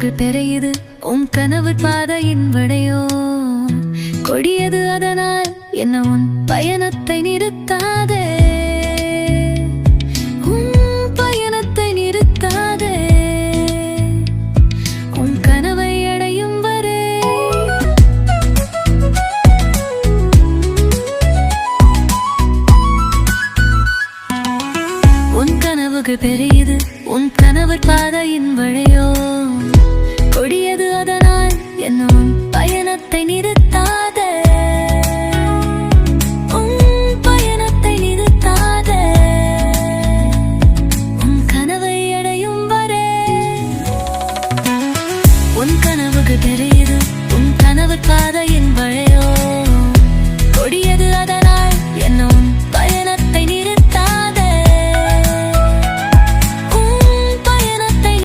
கனவுகள் பெரியது உன் கனவு பாதையின் விடையோ கொடியது, அதனால் என்ன உன் பயணத்தை நிறுத்தாதே, உன் பயணத்தை நிறுத்தாதே, உன் கனவை அடையும் வரை. உன் கனவுகள் பெரியது உன் கனவு பாதையின் வழியோ கொடியது, அதனால் என்ன உன் பயணத்தை நிறுத்த